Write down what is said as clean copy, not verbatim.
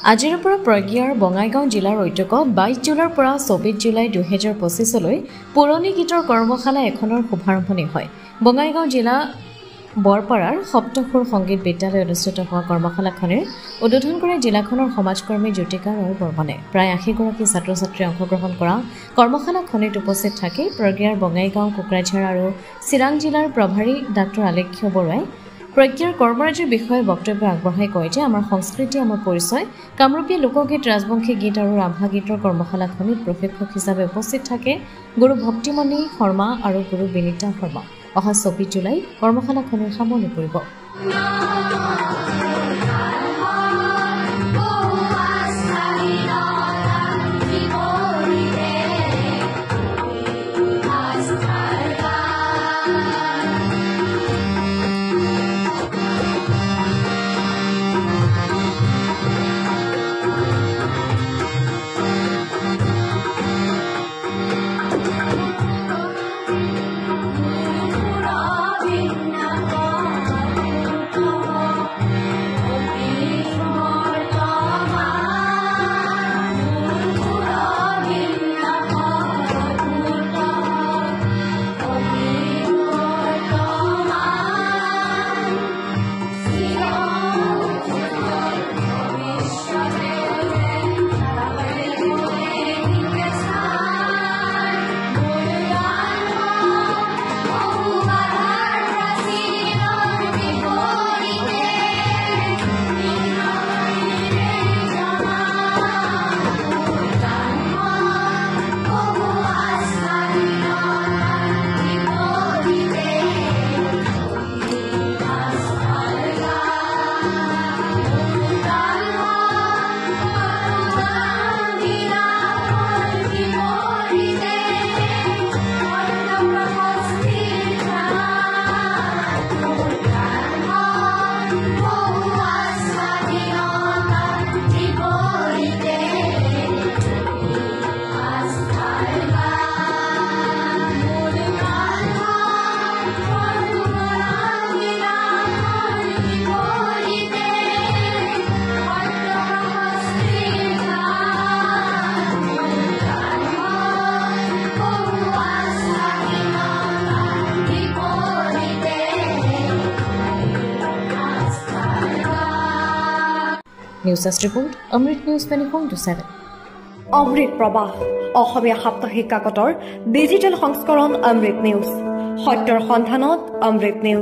আজিৰ পৰা প্ৰজ্ঞাৰ বঙাইগাঁও জিলাৰ ঐতিহ্য 22 জুলাইৰ পৰা 24 জুলাই 2025 লৈ পুৰণি গীতৰ কৰ্মশালা এখনৰ শুভাৰম্ভণি হয়। বঙাইগাঁও জিলা বৰপাৰাৰ সপ্তসুৰ সংগীত বিদ্যালয় অনুষ্ঠিত হোৱা কৰ্মশালাখনৰ উদ্বোধন কৰে জিলাখনৰ সমাজকৰ্মী জ্যোতিকা ৰয় বৰ্মনে। প্ৰায় 80 গৰাকী ছাত্ৰ-ছাত্ৰীয়ে অংশগ্ৰহণ কৰা কৰ্মশালাখনত উপস্থিত থাকি প্ৰজ্ঞাৰ বঙাইগাঁও কোকৰাঝাৰ আৰু চিৰাং জিলাৰ প্ৰভাৰী ডাক্তৰ আলেখ্য বৰুৱাই প্ৰজ্ঞাৰ কৰ্মৰাজিৰ বিষয়ে বক্তব্য আগবঢ়াই কয় যে আমাৰ সংস্কৃতি আমাৰ পৰিচয়। কামৰূপীয় লোকগীত, ৰাজবংশী গীত আৰু ৰাভা গীতৰ কৰ্মশালাখনিত প্ৰশিক্ষক হিচাপে উপস্থিত থাকে গুৰু ভক্তিমণি শৰ্মা আৰু গুৰু বিনীতা শৰ্মা। অহা 24 জুলাই কৰ্মশালাখনিৰ সামৰণি পৰিব। নিউজ ডেস্ক ৰিপোৰ্ট অমৃত নিউজ 24/7। অমৃত প্ৰবাহ অসমীয়া সাপ্তাহিক কাকতৰ ডিজিটেল সংস্কৰণ অমৃত নিউজ, সত্যৰ সন্ধানত অমৃত নিউজ।